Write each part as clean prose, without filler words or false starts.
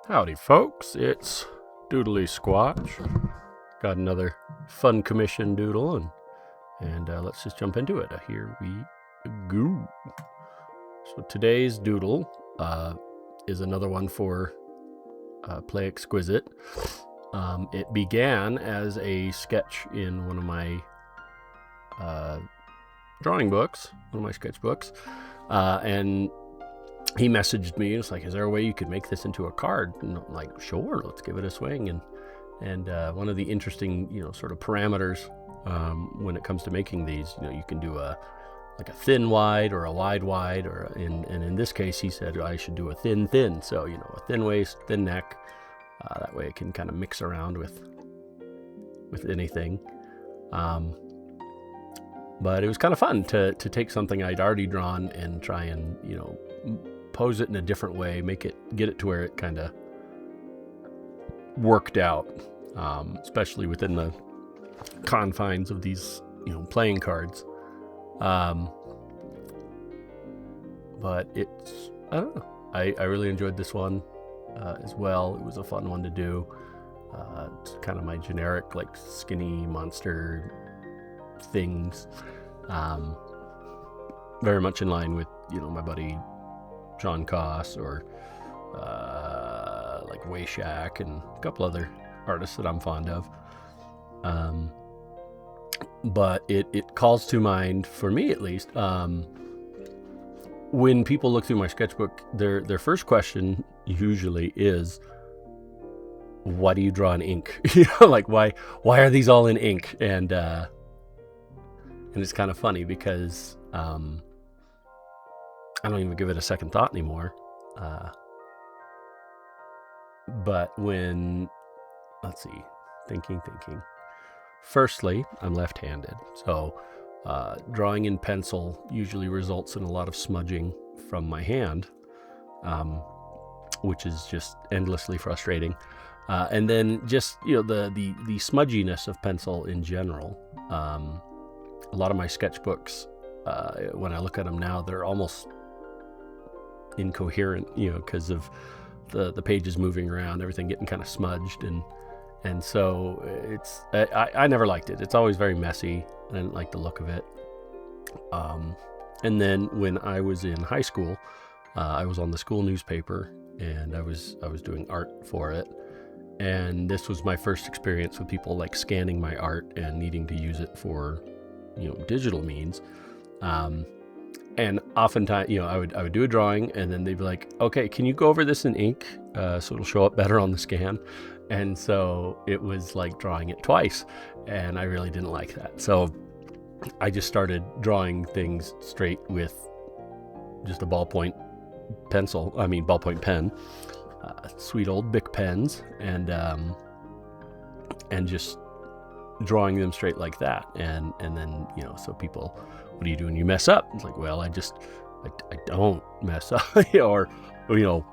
Howdy, folks. It's Doodly Squatch. Got another fun commission doodle, and let's just jump into it. Here we go. So today's doodle is another one for Play Exquisite. It began as a sketch in one of my drawing books, one of my sketchbooks, and he messaged me. It's like, is there a way you could make this into a card? And I'm like, sure, let's give it a swing. And one of the interesting, sort of parameters when it comes to making these, you can do a thin wide or a wide, or and in this case, he said I should do a thin. So a thin waist, thin neck. That way it can kind of mix around with anything. But it was kind of fun to take something I'd already drawn and try and pose it in a different way, get it to where it kind of worked out, especially within the confines of these playing cards. But it's, I don't know, I really enjoyed this one as well. It was a fun one to do. It's kind of my generic skinny monster things, very much in line with my buddy John Koss or Wayshak and a couple other artists that I'm fond of. But it calls to mind, for me at least, when people look through my sketchbook, their first question usually is, why do you draw in ink? Why are these all in ink? And it's kind of funny because I don't even give it a second thought anymore. But when, let's see, thinking. Firstly, I'm left-handed, so drawing in pencil usually results in a lot of smudging from my hand, which is just endlessly frustrating. And then just the smudginess of pencil in general. A lot of my sketchbooks, when I look at them now, they're almost incoherent, because of the pages moving around, everything getting kind of smudged, and so it's I never liked it. It's always very messy. I didn't like the look of it. And then when I was in high school, I was on the school newspaper, and I was doing art for it. And this was my first experience with people scanning my art and needing to use it for digital means. And oftentimes, I would do a drawing, and then they'd be like, okay, can you go over this in ink so it'll show up better on the scan? And so it was like drawing it twice, and I really didn't like that. So I just started drawing things straight with just a ballpoint pen, sweet old Bic pens, and just drawing them straight like that. And then, so people, what do you do when you mess up? It's like, well, I don't mess up, or,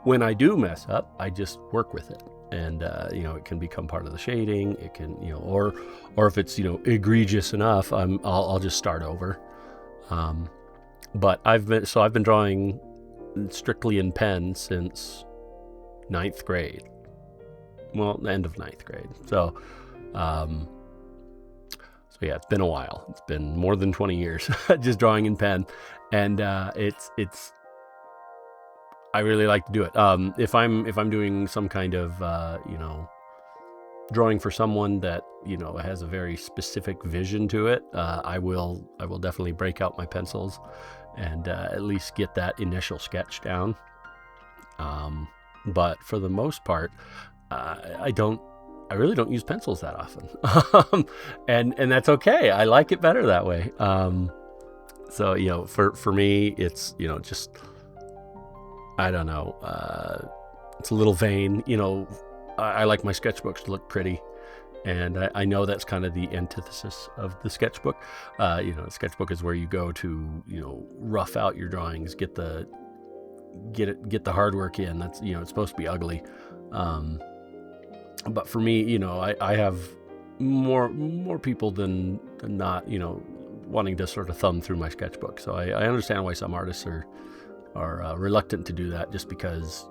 when I do mess up, I just work with it. And, it can become part of the shading. It can, or if it's, egregious enough, I'll just start over. But I've been drawing strictly in pen since 9th grade. Well, the end of 9th grade. So yeah, it's been a while. It's been more than 20 years just drawing in pen. And it's I really like to do it. If I'm doing some kind of drawing for someone that has a very specific vision to it, I will definitely break out my pencils and at least get that initial sketch down. But for the most part, I really don't use pencils that often. And that's okay. I like it better that way. So for me, it's just, I don't know, it's a little vain. I like my sketchbooks to look pretty, and I know that's kind of the antithesis of the sketchbook. The sketchbook is where you go to rough out your drawings, get the hard work in. That's it's supposed to be ugly. But for me, I have more people than not, wanting to sort of thumb through my sketchbook. So I understand why some artists are reluctant to do that just because,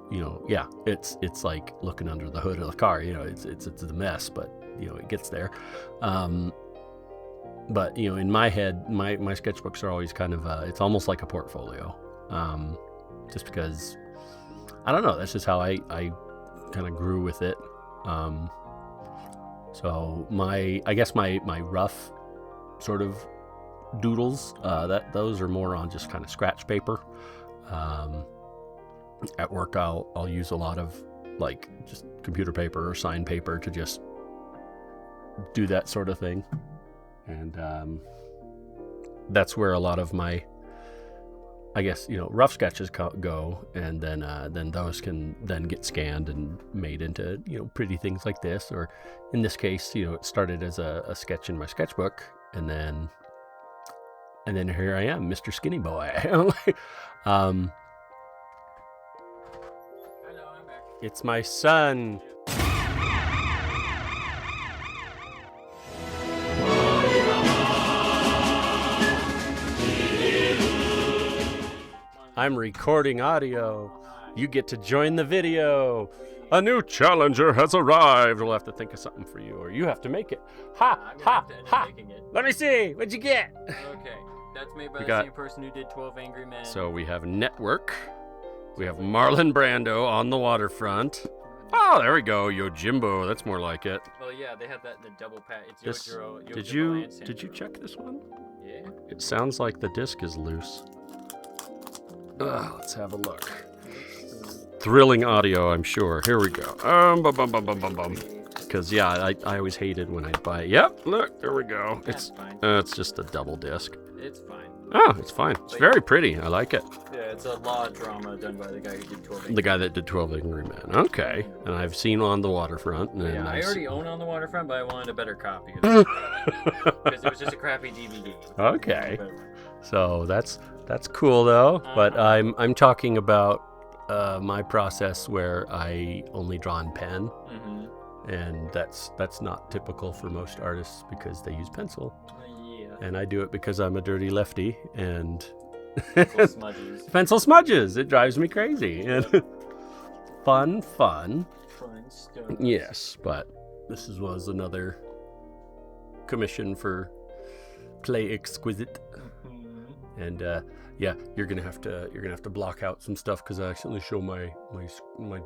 yeah, it's like looking under the hood of the car. It's a mess, but it gets there. But in my head, my sketchbooks are always kind of it's almost like a portfolio, just because I don't know. That's just how I kind of grew with it. So I guess my rough sort of doodles, those are more on just kind of scratch paper. At work, I'll use a lot of like just computer paper or sign paper to just do that sort of thing, and that's where a lot of my, I guess, rough sketches go, and then those can then get scanned and made into pretty things like this, or in this case, it started as a sketch in my sketchbook, and then here I am, Mr. Skinny Boy. Hello, I'm back. It's my son. I'm recording audio. You get to join the video. A new challenger has arrived. We'll have to think of something for you, or you have to make it. Ha, ha, ha. Let me see. What'd you get? Okay, that's made by the same person who did 12 Angry Men. So we have Network. We have Marlon Brando on the waterfront. Oh, there we go. Yojimbo. That's more like it. Well, yeah, they have that in the double pack. It's Yojiro. and Did you check this one? Yeah. It sounds like the disc is loose. Let's have a look. Thrilling audio, I'm sure. Here we go. Because yeah, I always hated when I'd buy it. Yep, look, there we go. That's fine. It's just a double disc. It's fine. Oh, it's fine. It's very pretty. I like it. Yeah, it's a law drama done by the guy who did 12 Angry Men. The guy that did 12 Angry Men. Okay. And I've seen On the Waterfront. And Yeah, I already own On the Waterfront, but I wanted a better copy. Because it was just a crappy DVD. Okay. So that's cool though. But I'm talking about my process where I only draw in pen. Mm-hmm. And that's not typical for most artists because they use pencil. Yeah. And I do it because I'm a dirty lefty and Pencil smudges. pencil smudges. It drives me crazy. And fun. Fun stuff. Yes, but this was another commission for Play Exquisite. Mm-hmm. And yeah, you're gonna have to block out some stuff because I accidentally show my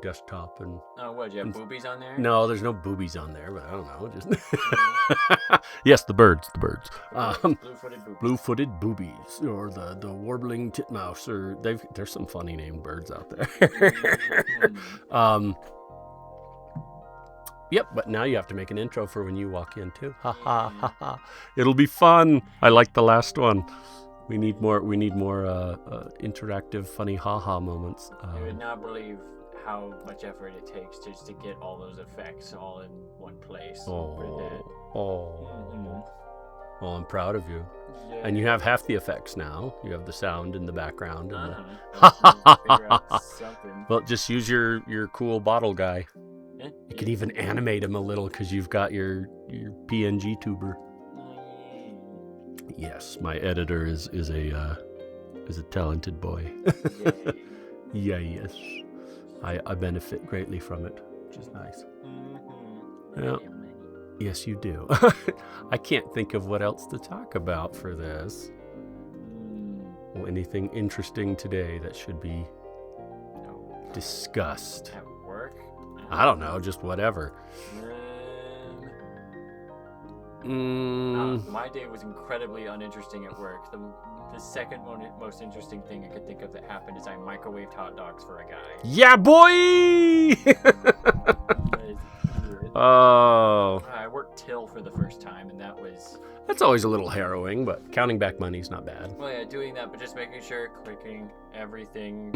desktop and. Oh, what? You have boobies on there? No, there's no boobies on there, but I don't know. Just yes, the birds. Blue-footed boobies. Blue-footed boobies, or the warbling titmouse, or there's some funny named birds out there. Yep, but now you have to make an intro for when you walk in too. Ha ha ha ha! It'll be fun. I like the last one. We need more interactive, funny ha-ha moments. You would not believe how much effort it takes just to get all those effects all in one place. Well, I'm proud of you. Yeah. And you have half the effects now. You have the sound in the background. And Figure out something. Well, just use your cool bottle guy. Yeah. You can even animate him a little because you've got your PNG tuber. Yes, my editor is a talented boy. Yeah, yes. I benefit greatly from it, which is nice. Mm-hmm. Yeah. Yes, you do. I can't think of what else to talk about for this. Well, anything interesting today that should be discussed? At work? I don't know, just whatever. My day was incredibly uninteresting at work. The second most interesting thing I could think of that happened is I microwaved hot dogs for a guy. Yeah, boy! Oh. I worked till for the first time, and that was... That's always a little harrowing, but counting back money's not bad. Well, yeah, doing that, but just making sure clicking everything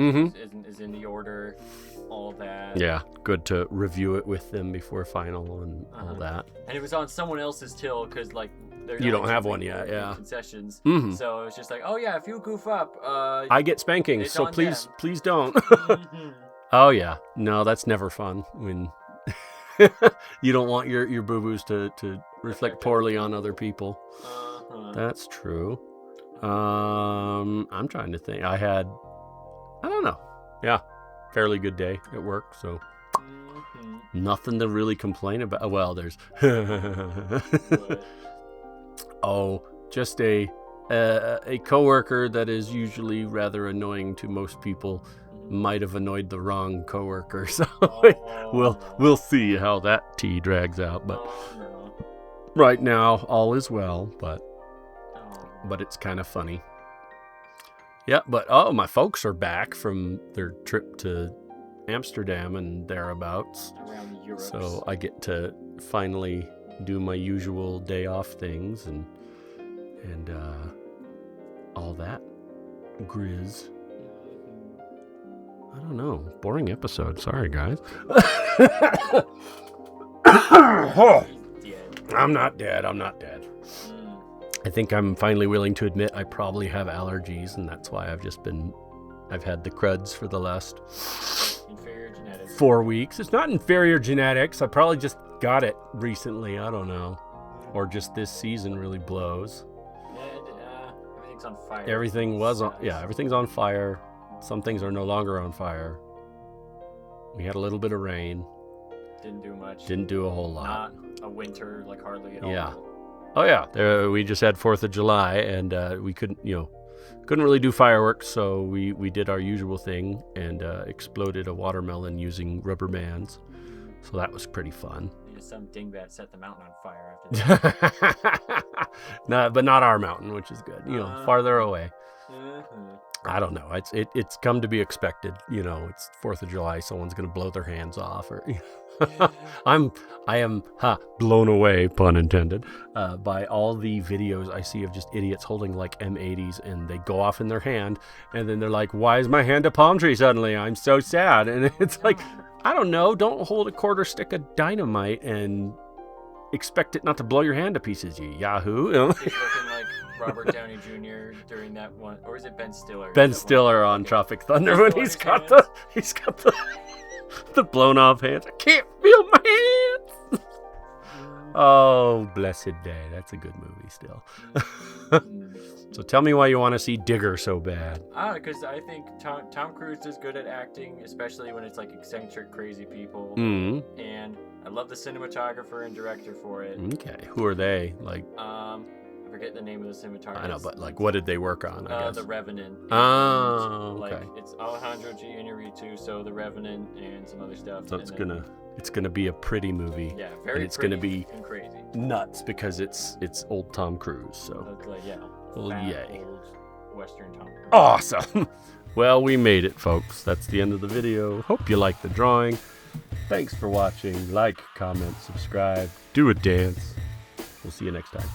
is in the order, all that. Yeah, good to review it with them before final and all that. And it was on someone else's till, because, like, you don't have one yet, yeah. Concessions. Mm-hmm. So it was just like, oh, yeah, if you goof up... I get spankings, so please don't. Mm-hmm. Oh, yeah. No, that's never fun when... You don't want your boo-boos to reflect poorly on other people. Uh-huh. That's true. I'm trying to think. I don't Yeah, fairly good day at work, so nothing to really complain about. Well, there's oh, just a coworker that is usually rather annoying to most people might have annoyed the wrong coworker. So we'll see how that tea drags out. But right now, all is well. But it's kind of funny. Yeah, but my folks are back from their trip to Amsterdam and thereabouts. Around Europe. So I get to finally do my usual day off things and all that grizz. I don't know. Boring episode. Sorry, guys. I'm not dead. I think I'm finally willing to admit I probably have allergies, and that's why I've had the cruds for the last Inferior genetics. 4 weeks. It's not inferior genetics. I probably just got it recently. I don't know. Or just this season really blows. Everything's on fire. Everything's on fire. Some things are no longer on fire. We had a little bit of rain. Didn't do much. Didn't do a whole lot. Not a winter, like hardly at all. Yeah. Oh yeah. We just had 4th of July, and we couldn't really do fireworks, so we did our usual thing and exploded a watermelon using rubber bands. So that was pretty fun. Some dingbat set the mountain on fire after that. No, but not our mountain, which is good. Farther away. I don't know. It's come to be expected. It's 4th of July. Someone's gonna blow their hands off, or I am blown away, pun intended, by all the videos I see of just idiots holding like M80s, and they go off in their hand, and then they're like, "Why is my hand a palm tree suddenly? I'm so sad." And it's like, I don't know. Don't hold a quarter stick of dynamite and expect it not to blow your hand to pieces, you yahoo. He's looking like Robert Downey Jr. during that one, or is it Ben Stiller? Ben Stiller on Tropic Thunder when he's got the blown off hands. I can't feel my hands. Oh, blessed day. That's a good movie still. So tell me why you want to see Digger so bad. Because I think Tom Cruise is good at acting, especially when it's like eccentric, crazy people. Mm-hmm. And I love the cinematographer and director for it. Okay, who are they? Like, I forget the name of the cinematographer. I know, but like, what did they work on? I guess The Revenant. Oh, okay. Like, it's Alejandro G. Inarritu, so The Revenant and some other stuff. So it's gonna be a pretty movie. Yeah, very. And it's gonna be and crazy. Nuts because it's old Tom Cruise. So Well, yay. Old Western Tom Cruise. Awesome. Well, we made it, folks. That's the end of the video. Hope you liked the drawing. Thanks for watching. Like, comment, subscribe, do a dance. We'll see you next time.